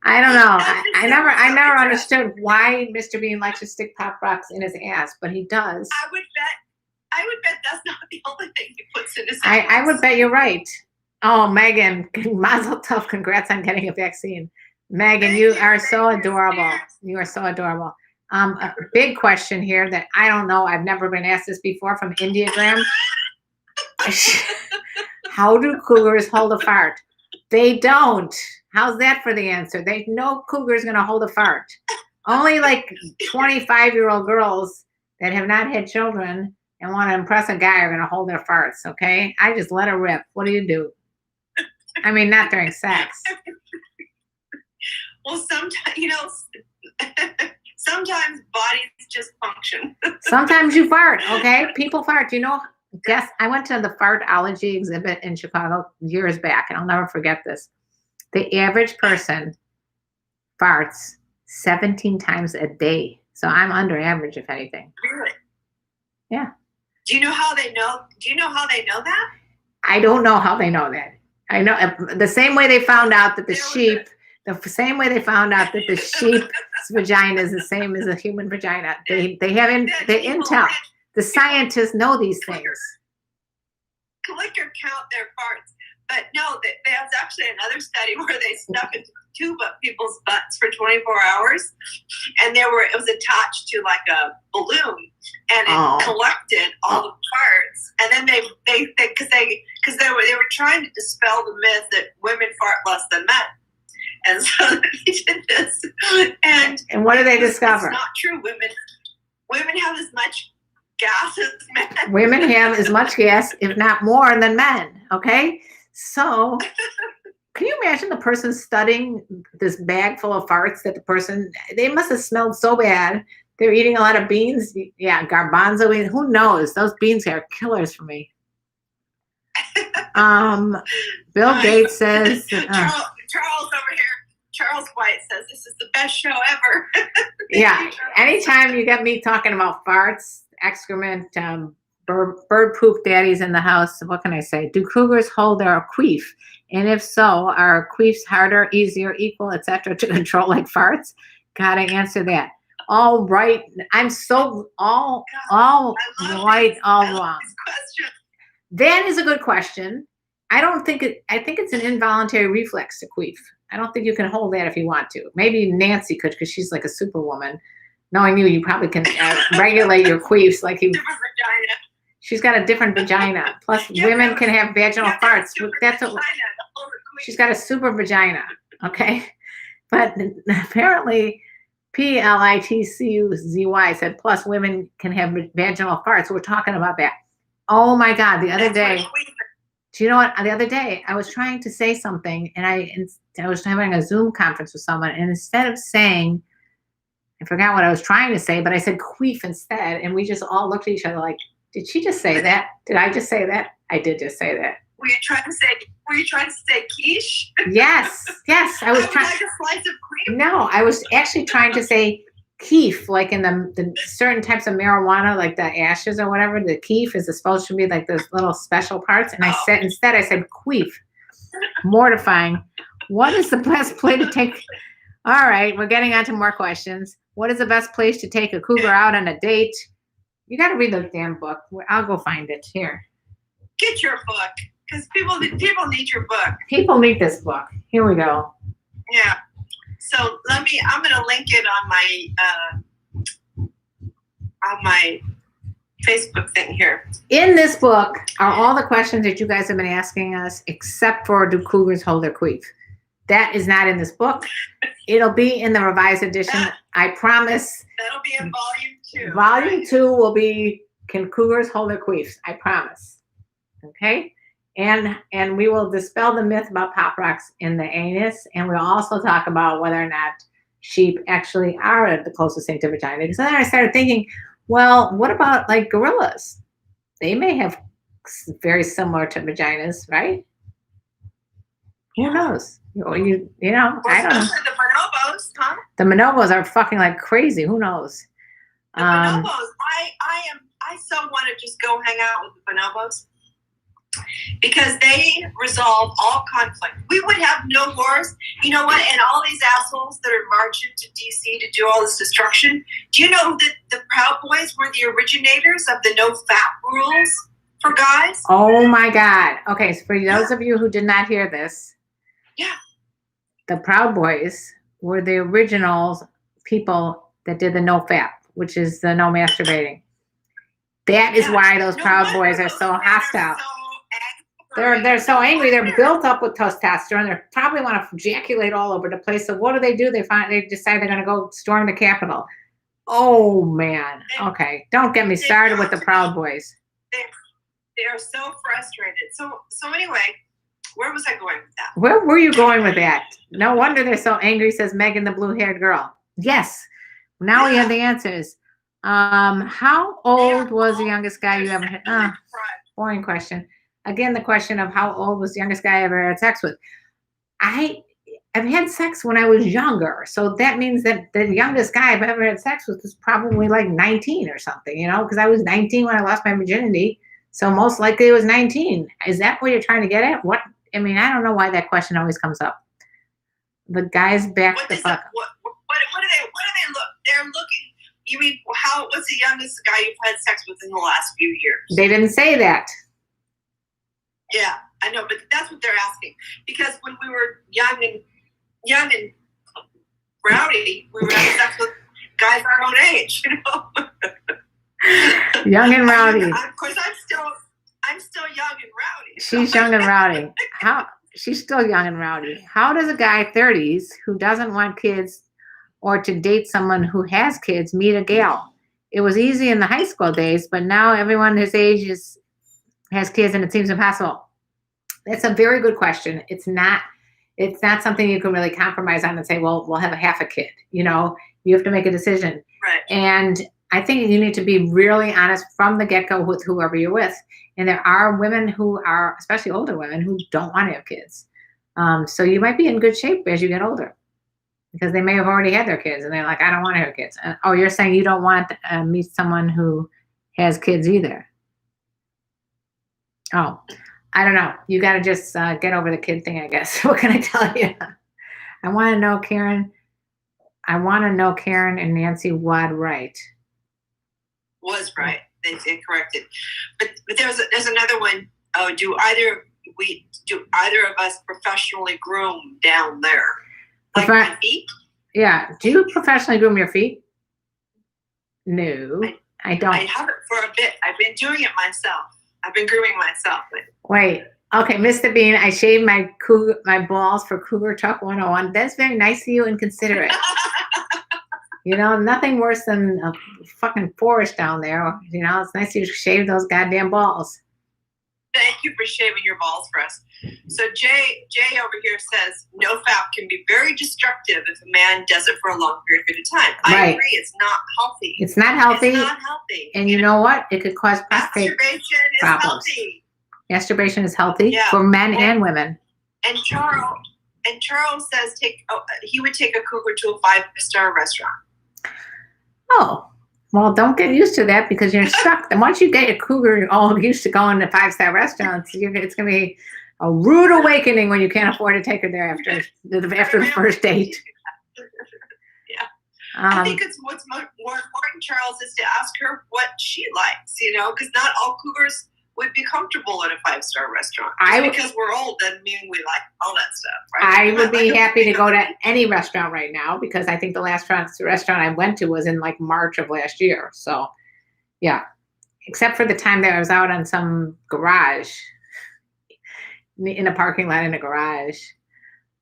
A: I don't know. I never understood why Mr. Bean likes to stick Pop Rocks in his ass, but he does.
B: I would bet that's not the only thing he puts in his ass.
A: I would bet you're right. Oh, Megan, mazel tov, congrats on getting a vaccine. Megan, you are so adorable. You are so adorable. A big question here that I don't know. I've never been asked this before from Indiagram. How do cougars hold a fart? They don't. How's that for the answer? No cougar's going to hold a fart. Only like 25-year-old girls that have not had children and want to impress a guy are going to hold their farts, okay? I just let her rip. What do you do? I mean, not during sex.
B: Well, sometimes, sometimes bodies just function.
A: Sometimes you fart, okay? People fart. Guess I went to the fartology exhibit in Chicago years back, and I'll never forget this. The average person farts 17 times a day. So I'm under average, if anything.
B: Really?
A: Yeah.
B: Do you know how they know? Do you know how they know that?
A: I don't know how they know that. I know the same way they found out that the sheep's vagina is the same as a human vagina. They have the intel. The scientists know these things.
B: Clicker count their farts. But no, there's actually another study where they stuck a tube up people's butts for 24 hours, and it was attached to like a balloon, and it collected all the farts. And then they were trying to dispel the myth that women fart less than men. And so they did this.
A: And what did they discover?
B: It's not true. Women have as much gas as men.
A: Women have as much gas, if not more, than men. Okay? So can you imagine the person studying this bag full of farts that they must have smelled so bad. They're eating a lot of beans. Yeah, garbanzo beans. Who knows? Those beans are killers for me. Bill Gates says.
B: Charles over here. Charles White says this is the best show ever.
A: Yeah. Anytime you get me talking about farts, excrement, bird poop daddies in the house, what can I say? Do cougars hold their queef? And if so, are queefs harder, easier, equal, etc. to control like farts? Gotta answer that. All right. I'm so all right, all wrong. That is a good question. I think it's an involuntary reflex to queef. I don't think you can hold that if you want to. Maybe Nancy could, because she's like a superwoman. Knowing you probably can regulate your queefs like you. She's got a different vagina. Plus, women can have vaginal farts. She's got a super vagina. Okay, but apparently, PLITCUZY said. Plus, women can have vaginal farts. We're talking about that. Oh my God! The other day. Do you know what? The other day, I was trying to say something, and I was having a Zoom conference with someone, and instead of saying, I forgot what I was trying to say, but I said queef instead, and we just all looked at each other like, did she just say that? Did I just say that? I did just say that.
B: Were you trying to say quiche?
A: Yes. I was trying.
B: Like a slice of queef?
A: No, I was actually trying to say keef, like in the certain types of marijuana, like the ashes or whatever. The keef is supposed to be like those little special parts, and I said queef. Mortifying. What is the best place to take? All right, we're getting on to more questions. What is the best place to take a cougar out on a date? You got to read the damn book. I'll go find it here.
B: Get your book, because people need your book.
A: People need this book. Here we go.
B: Yeah. So I'm going to link it on my Facebook thing here.
A: In this book are all the questions that you guys have been asking us, except for do cougars hold their queef? That is not in this book. It'll be in the revised edition. I promise.
B: That'll be in volume 2.
A: Volume 2 will be, can cougars hold their queefs? I promise. Okay? And we will dispel the myth about pop rocks in the anus, and we'll also talk about whether or not sheep actually are the closest thing to vagina. Because then I started thinking, well, what about like gorillas? They may have very similar to vaginas, right? Who knows? You know, I don't know.
B: The bonobos, huh?
A: The bonobos are fucking like crazy. Who knows?
B: The bonobos. I so want to just go hang out with the bonobos because they resolve all conflict. We would have no wars. You know what? And all these assholes that are marching to DC to do all this destruction. Do you know that the Proud Boys were the originators of the no fap rules for guys?
A: Oh my God. Okay, so for those of you who did not hear this.
B: Yeah.
A: The Proud Boys were the original people that did the no fap, which is the no masturbating. That is why those Proud Boys are so hostile. They're so angry. They're built up with testosterone. They probably want to ejaculate all over the place. So what do? They decide they're going to go storm the Capitol. Oh man. Okay. Don't get me started with the Proud Boys.
B: They are so frustrated. So anyway, where was I going with that?
A: Where were you going with that? No wonder they're so angry, says Megan, the blue-haired girl. Yes. Now we have the answers. How old was the youngest guy you ever had? Boring question. Again, the question of how old was the youngest guy I ever had sex with? I've had sex when I was younger. So that means that the youngest guy I've ever had sex with was probably like 19 or something, because I was 19 when I lost my virginity. So most likely it was 19. Is that what you're trying to get at? What? I mean, I don't know why that question always comes up. The guys back the fuck up.
B: What do they look? They're looking. You mean what's the youngest guy you've had sex with in the last few years?
A: They didn't say that.
B: Yeah, I know, but that's what they're asking. Because when we were young and rowdy, we were having sex with guys our own age,
A: Young and rowdy.
B: Of course, I'm still young and rowdy.
A: She's young and rowdy. she's still young and rowdy. How does a guy 30s who doesn't want kids or to date someone who has kids meet a gal? It was easy in the high school days, but now everyone his age has kids and it seems impossible. That's a very good question. It's not something you can really compromise on and say, well, we'll have a half a kid. You know, you have to make a decision.
B: Right.
A: And I think you need to be really honest from the get-go with whoever you're with. And there are women who are, especially older women, who don't want to have kids. So you might be in good shape as you get older because they may have already had their kids and they're like, I don't want to have kids. Oh, you're saying you don't want to meet someone who has kids either. Oh, I don't know. You got to just get over the kid thing, I guess. What can I tell you? I want to know, Karen. I want to know Karen and Nancy Wad right.
B: Was right. They corrected. But there's another one. Oh, do either of us professionally groom down there? Like my feet?
A: Yeah. Do you professionally groom your feet? No, I don't.
B: I haven't for a bit. I've been doing it myself. I've been grooming myself.
A: Wait. Okay, Mr. Bean, I shaved my balls for Cougar Talk 101. That's very nice of you and considerate. You know, nothing worse than a fucking forest down there. You know, it's nice you shave those goddamn balls.
B: Thank you for shaving your balls for us. So Jay over here says, no fap can be very destructive if a man does it for a long period of time. I agree. It's not healthy.
A: It's not healthy.
B: It's not healthy.
A: And you know what? It could cause prostate problems.
B: Healthy.
A: Masturbation is healthy for men and women.
B: And Charles says he would take a cougar to a 5-star restaurant.
A: Oh, well, don't get used to that because you're stuck. And once you get a cougar, you're all used to going to 5-star restaurants. It's going to be a rude awakening when you can't afford to take her there after the first date.
B: Yeah. I think what's more important, Charles, is to ask her what she likes, you know, because not all cougars would be comfortable at a 5-star restaurant. Because we're old doesn't mean we like all that stuff, right?
A: I would be happy to go to any restaurant right now because I think the last restaurant I went to was in like March of last year. So, yeah. Except for the time that I was out on some garage, in a parking lot in a garage.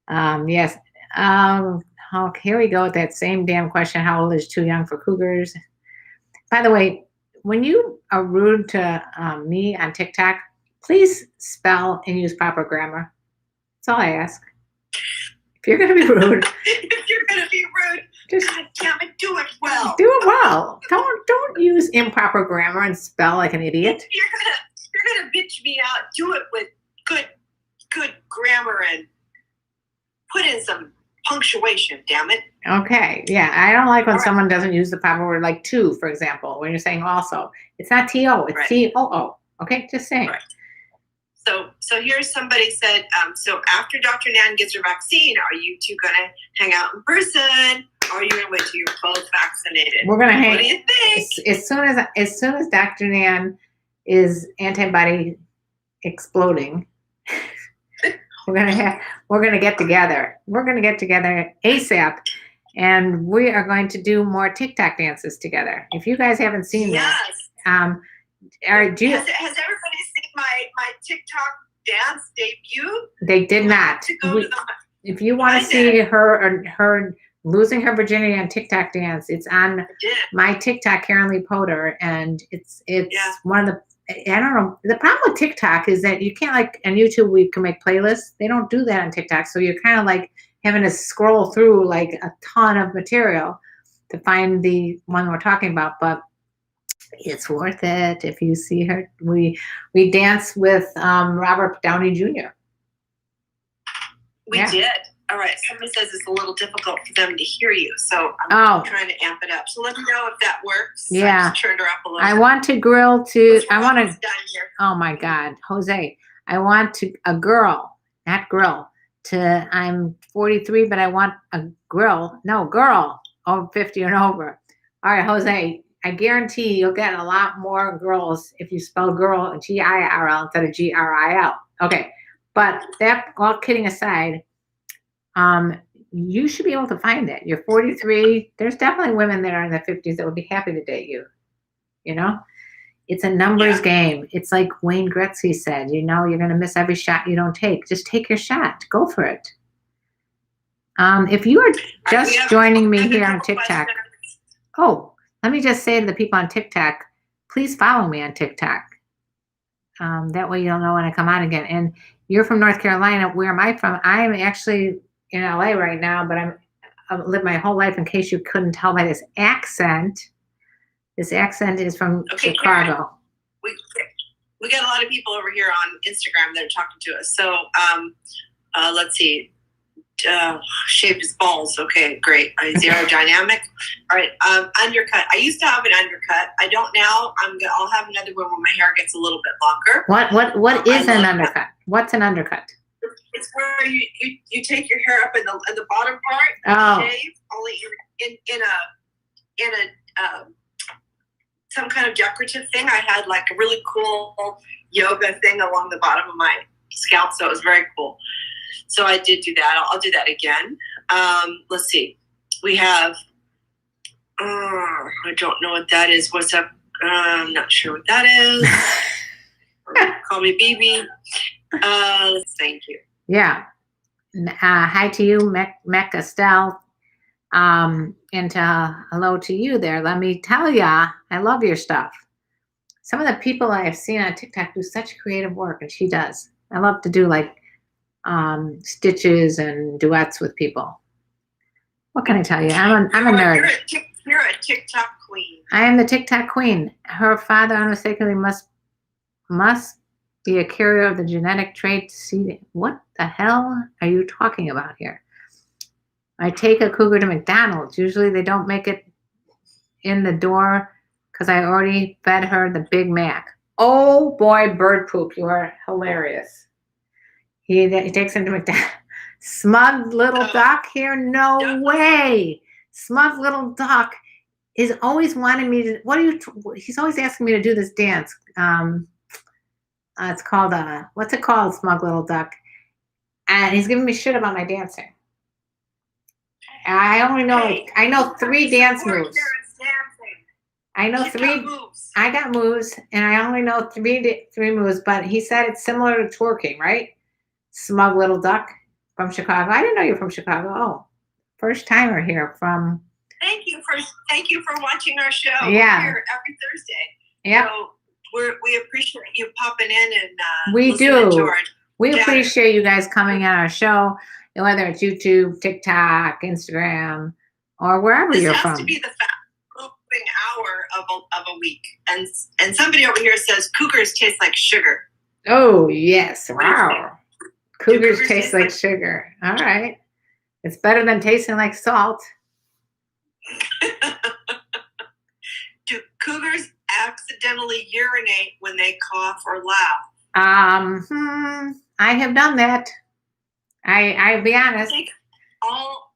A: Yes. Okay, here we go with that same damn question. How old is too young for cougars? By the way, when you are rude to me on TikTok, please spell and use proper grammar. That's all I ask. If you're going to be rude,
B: just God damn it, do it well.
A: Do it well. Don't use improper grammar and spell like an idiot.
B: If you're gonna bitch me out, do it with good grammar and put in some punctuation, damn it.
A: Okay. Yeah. I don't like when someone doesn't use the proper word, like to, for example, when you're saying also. It's not T-O, it's T-O-O. Okay? Just saying. Right.
B: So here's somebody said, so after Dr. Nan gets her vaccine, are you two going to hang out in person? Or are you going to wait till you're both vaccinated?
A: We're going to hang.
B: What do you think?
A: As soon as Dr. Nan is antibody exploding, we're gonna get together. We're gonna get together ASAP, and we are going to do more TikTok dances together. If you guys haven't seen that,
B: has everybody seen my TikTok dance debut?
A: They did not. If you want to see her losing her virginity on TikTok dance, it's on my TikTok, KarenLee Potter, and it's one of the. I don't know. The problem with TikTok is that you can't, like, on YouTube we can make playlists. They don't do that on TikTok. So you're kind of like having to scroll through like a ton of material to find the one we're talking about. But it's worth it if you see her. We dance with Robert Downey Jr.
B: We did. All right. Somebody says it's a little difficult for them to hear you, so I'm trying to amp it up. So let me know if that works.
A: Yeah.
B: I just turned her up a little.
A: I want to grill to. I want to. Oh my God, Jose! I want to a girl, not grill. I'm 43, but I want a grill. No, girl over 50 and over. All right, Jose. I guarantee you'll get a lot more girls if you spell girl G-I-R-L instead of G-R-I-L. Okay, but that all kidding aside. You should be able to find it. You're 43. There's definitely women that are in their 50s that would be happy to date you. You know, It's a numbers
B: Yeah.
A: game. It's like Wayne Gretzky said, you know, you're going to miss every shot you don't take. Just take your shot. Go for it. If you are just joining me here on TikTok, oh, let me just say to the people on TikTok, please follow me on TikTok. That way you'll know when I come on again. And you're from North Carolina. Where am I from? I'm actually in LA right now, but I've lived my whole life, in case you couldn't tell by this accent. This accent is from Chicago.
B: Karen, we got a lot of people over here on Instagram that are talking to us. So let's see. Shaved his balls. Okay, great. Zero dynamic. All right. Undercut. I used to have an undercut. I don't now. I'll have another one when my hair gets a little bit longer.
A: What is an undercut? That. What's an undercut?
B: It's where you take your hair up in the bottom part. And shave only in a some kind of decorative thing. I had like a really cool yoga thing along the bottom of my scalp, so it was very cool. So I did do that. I'll do that again. Let's see. We have, I don't know what that is. What's up? I'm not sure what that is. Call me BB. Thank you.
A: Yeah. Hi to you, Mec Estelle. And hello to you there. Let me tell ya, I love your stuff. Some of the people I have seen on TikTok do such creative work, and she does. I love to do like stitches and duets with people. What can I tell you? I'm a nerd.
B: You're a TikTok queen.
A: I am the TikTok queen. Her father unmistakably must be a carrier of the genetic trait. See, what the hell are you talking about here? I take a cougar to McDonald's. Usually they don't make it in the door because I already fed her the Big Mac. Oh boy, bird poop, you are hilarious. He takes him to McDonald's. Smug little duck here? No way. Smug little duck is always wanting me to, he's always asking me to do this dance. It's called, what's it called, Smug little duck? And he's giving me shit about my dancing. I only know, I know 3 dance moves. I know 3. I got moves, and I only know 3 moves, but he said it's similar to twerking, right? Smug little duck from Chicago. I didn't know you're from Chicago. Oh, first timer here from.
B: Thank you for watching our show.
A: Yeah.
B: We're here every Thursday.
A: Yeah.
B: So we appreciate you popping in and
A: we do.
B: To
A: we appreciate you guys coming on our show, whether it's YouTube, TikTok, Instagram, or wherever you're from.
B: This has to be the fast-moving hour of a week. And somebody over here says Cougars taste like sugar.
A: Oh yes! Wow. Cougars taste like sugar. All right. It's better than tasting like salt.
B: Do cougars accidentally urinate when they cough or laugh?
A: I have done that. I'll be honest.
B: I think all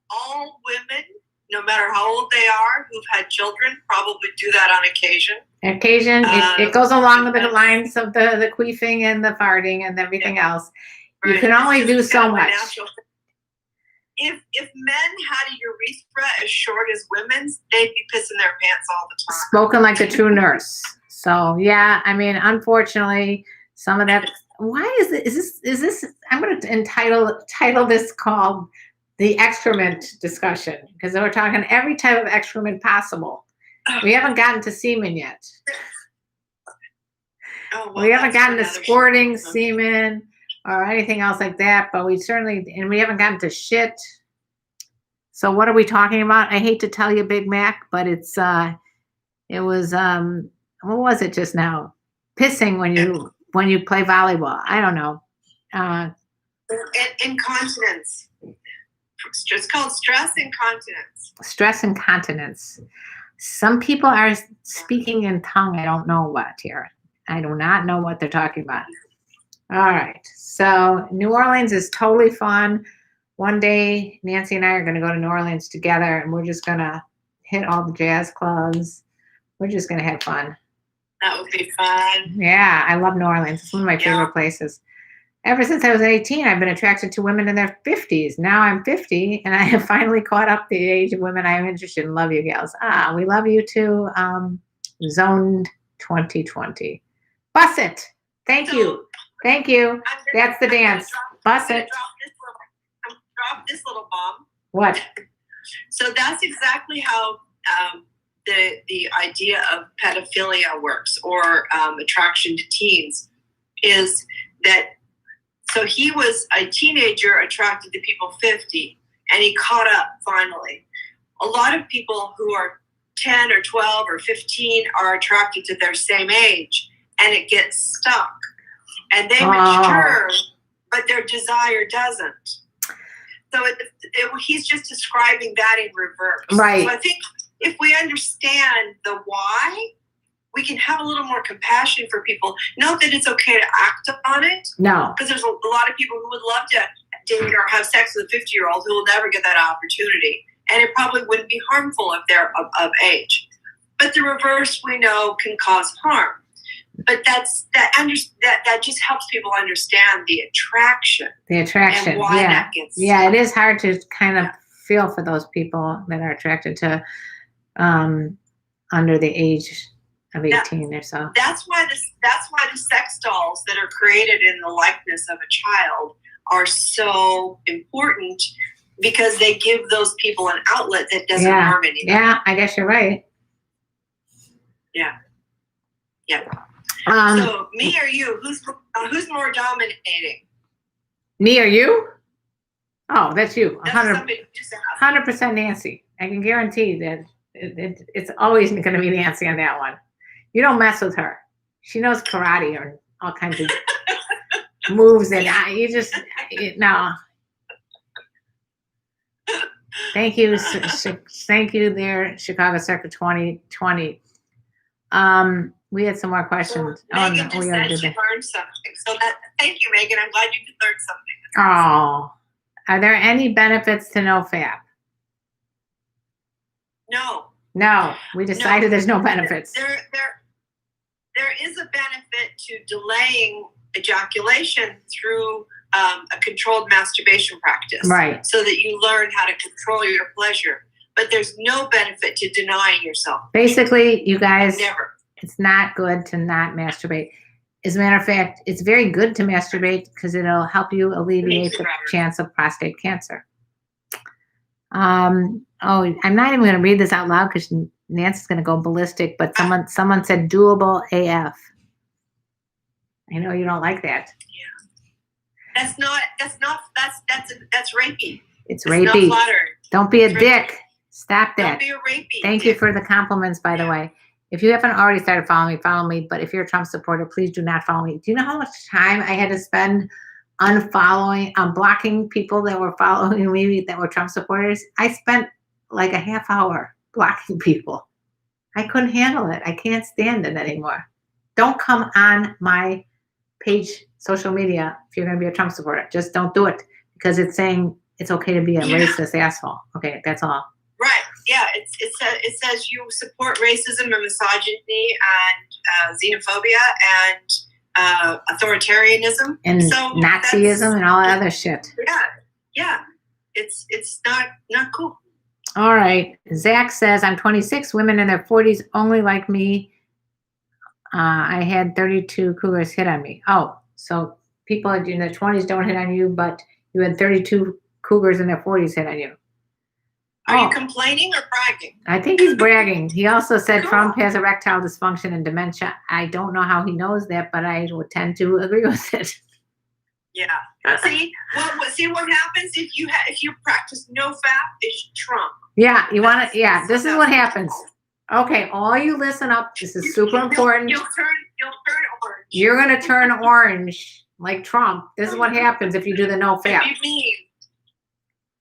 B: women, no matter how old they are, who've had children, probably do that on occasion.
A: It goes along with the lines of the queefing and the farting and everything else. Right. You can only do so much.
B: If men had a urethra as short as women's, they'd be pissing their pants all the time.
A: Spoken like a true nurse. So yeah, I mean, unfortunately, some of that. Why is this? I'm going to title this called the excrement discussion, because we're talking every type of excrement possible. We haven't gotten to semen yet. We haven't gotten to squirting semen or anything else like that, but we haven't gotten to shit. So what are we talking about? I hate to tell you, Big Mac, but it was what was it just now? Pissing when you play volleyball. I don't know.
B: Incontinence. It's called stress incontinence.
A: Stress incontinence. Some people are speaking in tongue. I don't know what here. I do not know what they're talking about. All right. So New Orleans is totally fun. One day, Nancy and I are going to go to New Orleans together, and we're just going to hit all the jazz clubs. We're just going to have fun.
B: That would be fun.
A: Yeah, I love New Orleans. It's one of my favorite places. Ever since I was 18, I've been attracted to women in their 50s. Now I'm 50, and I have finally caught up the age of women I am interested in. Love you, gals. We love you too. Zone 2020. Bus it. Thank you. Thank you. That's the dance. Bus it.
B: Drop this little bomb.
A: What?
B: So that's exactly how the idea of pedophilia works, or attraction to teens, is that, so he was a teenager attracted to people 50, and he caught up finally. A lot of people who are 10 or 12 or 15 are attracted to their same age, and it gets stuck. And they mature, but their desire doesn't. So he's just describing that in reverse.
A: Right.
B: So I think if we understand the why, we can have a little more compassion for people. Not that it's okay to act on it.
A: No.
B: Because there's a lot of people who would love to date or have sex with a 50-year-old who will never get that opportunity. And it probably wouldn't be harmful if they're of age. But the reverse, we know, can cause harm. But that just helps people understand the attraction.
A: The attraction,
B: and why that gets
A: it is hard to kind of feel for those people that are attracted to under the age of 18 or so.
B: That's why the sex dolls that are created in the likeness of a child are so important, because they give those people an outlet that doesn't harm anybody.
A: Yeah, I guess you're right.
B: Yeah. So me or you, who's more dominating?
A: Me or you? Oh, that's you.
B: That's
A: 100% Nancy. I can guarantee that it's always going to be Nancy on that one. You don't mess with her. She knows karate or all kinds of moves, and no. Thank you, there, Chicago Circuit 2020. We had some more questions.
B: Megan just said she learned something. So thank you, Megan. I'm glad you learned something.
A: Oh, are there any benefits to NoFap? No, we decided there's no benefits.
B: There is a benefit to delaying ejaculation through a controlled masturbation practice.
A: Right.
B: So that you learn how to control your pleasure. But there's no benefit to denying yourself.
A: Basically, you guys,
B: never.
A: It's not good to not masturbate. As a matter of fact, it's very good to masturbate because it'll help you alleviate the chance of prostate cancer. I'm not even going to read this out loud because Nancy's going to go ballistic, but someone said doable AF. I know you don't like that.
B: Yeah. That's rapey.
A: It's rapey.
B: Not flattering.
A: Don't be a dick.
B: Rapey.
A: Stop that.
B: Don't be a rapey.
A: Thank you for the compliments, by the way. If you haven't already started following me, follow me. But if you're a Trump supporter, please do not follow me. Do you know how much time I had to spend blocking people that were following me that were Trump supporters? I spent like a half hour blocking people. I couldn't handle it. I can't stand it anymore. Don't come on my page, social media, if you're going to be a Trump supporter. Just don't do it, because it's saying it's okay to be a racist asshole. Okay, that's all.
B: Right. Yeah. It says you support racism and misogyny and xenophobia and authoritarianism
A: and Nazism and all that other shit.
B: Yeah. It's not cool.
A: All right. Zach says, I'm 26. Women in their 40s only like me. I had 32 Cougars hit on me. Oh, so people in their 20s don't hit on you, but you had 32 Cougars in their 40s hit on you.
B: Are you complaining or bragging?
A: I think he's bragging. He also said Trump has erectile dysfunction and dementia. I don't know how he knows that, but I would tend to agree with it.
B: Yeah. See what happens if you practice NoFap is Trump.
A: Yeah, you want to. Yeah, this is what happens. Okay, all you listen up. This is super important.
B: You'll turn orange.
A: You're gonna turn orange like Trump. This is what happens if you do the NoFap.
B: Be mean.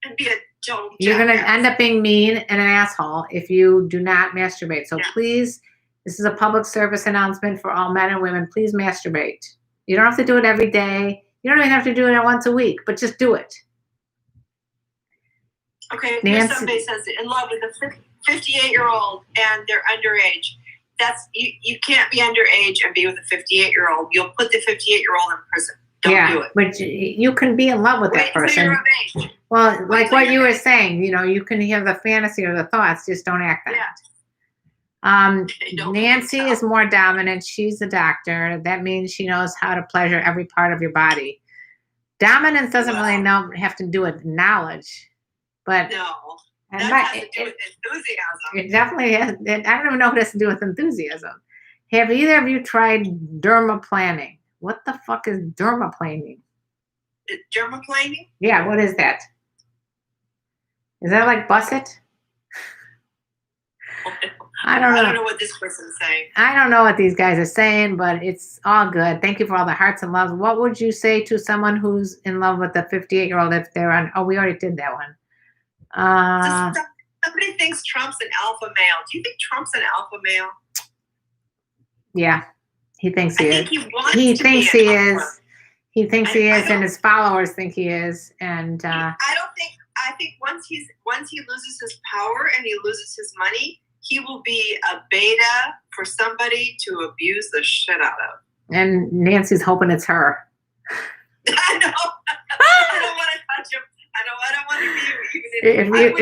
B: And be a total
A: You're going to end up being mean and an asshole if you do not masturbate. So please, this is a public service announcement for all men and women. Please masturbate. You don't have to do it every day. You don't even have to do it once a week, but just do it.
B: Okay, Nancy. Somebody says in love with a 58-year-old and they're underage. That's you can't be underage and be with a 58-year-old. You'll put the 58-year-old in prison. Don't do it.
A: But you can be in love with that person.
B: You're of age.
A: Well, like what you were saying, you can have the fantasy or the thoughts, just don't act on it. Nancy is more dominant. She's a doctor. That means she knows how to pleasure every part of your body. Dominance doesn't really have to do with knowledge, but
B: no, that has to do with enthusiasm.
A: It definitely has. I don't even know what it has to do with enthusiasm. Have either of you tried dermaplaning? What the fuck is dermaplaning?
B: Dermaplaning?
A: Yeah, what is that? Is that like Busset? I don't
B: know what this person's saying.
A: I don't know what these guys are saying, but it's all good. Thank you for all the hearts and loves. What would you say to someone who's in love with a 58-year-old if they're on? Oh, we already did that one.
B: Somebody thinks Trump's an alpha male. Do you think Trump's an alpha male?
A: Yeah, he thinks he is.
B: He thinks he is.
A: He thinks he is, and his followers think he is. And
B: I think once he loses his power and he loses his money, he will be a beta for somebody to abuse the shit out of.
A: And Nancy's hoping it's her.
B: I know. I don't want to touch him. I don't want to be.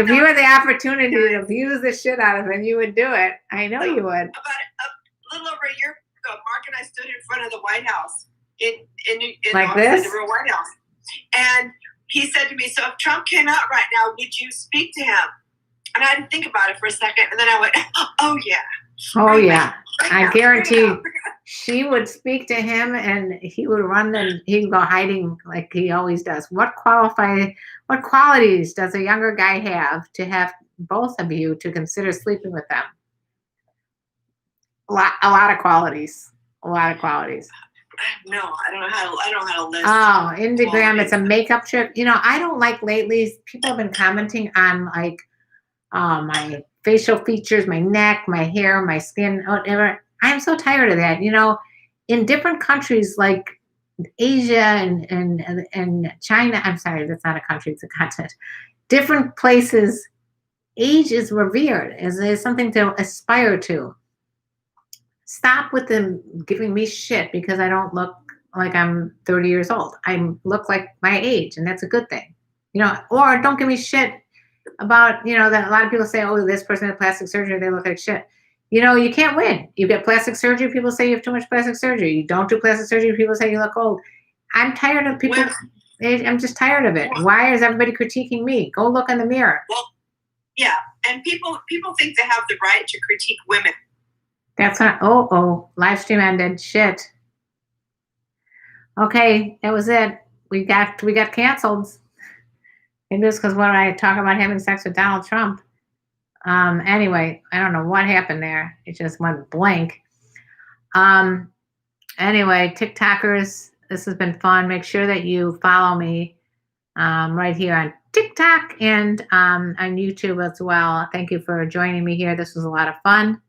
A: If you had the opportunity to abuse the shit out of him, you would do it. I know you would.
B: About a little over a year ago, Mark and I stood in front of the White House in
A: like this?
B: the real White House, and he said to me, "So if Trump came out right now, would you speak to him?" And I didn't think about it for a second, and then I went, "Oh yeah,
A: oh yeah." I guarantee she would speak to him, and he would run and he'd go hiding like he always does. What qualities does a younger guy have to have both of you to consider sleeping with them? A lot of qualities. A lot of qualities.
B: No, I don't know how to list.
A: Oh, Instagram, it's a makeup trick. You know, I don't like lately. People have been commenting on like my facial features, my neck, my hair, my skin, whatever. I'm so tired of that. You know, in different countries like Asia and China, I'm sorry, that's not a country, it's a continent. Different places, age is revered, is something to aspire to. Stop with them giving me shit because I don't look like I'm 30 years old. I look like my age, and that's a good thing. You know, or don't give me shit about, you know, that a lot of people say, oh, this person had plastic surgery, they look like shit. You know, you can't win. You get plastic surgery, people say you have too much plastic surgery. You don't do plastic surgery, people say you look old. I'm tired of people. I'm just tired of it. Why is everybody critiquing me? Go look in the mirror.
B: Well, yeah, and people think they have the right to critique women.
A: That's not. Live stream ended. Shit. Okay, that was it. We got canceled. Maybe it's because when I talk about having sex with Donald Trump. Anyway, I don't know what happened there. It just went blank. Anyway, TikTokers, this has been fun. Make sure that you follow me right here on TikTok and on YouTube as well. Thank you for joining me here. This was a lot of fun.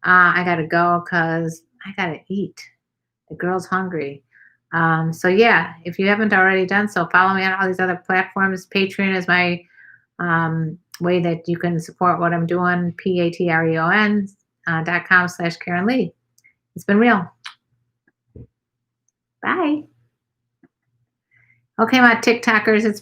A: I got to go because I got to eat. The girl's hungry. So yeah, if you haven't already done so, follow me on all these other platforms. Patreon is my way that you can support what I'm doing. patreon.com/KarenLee. It's been real. Bye. Okay, my TikTokers, it's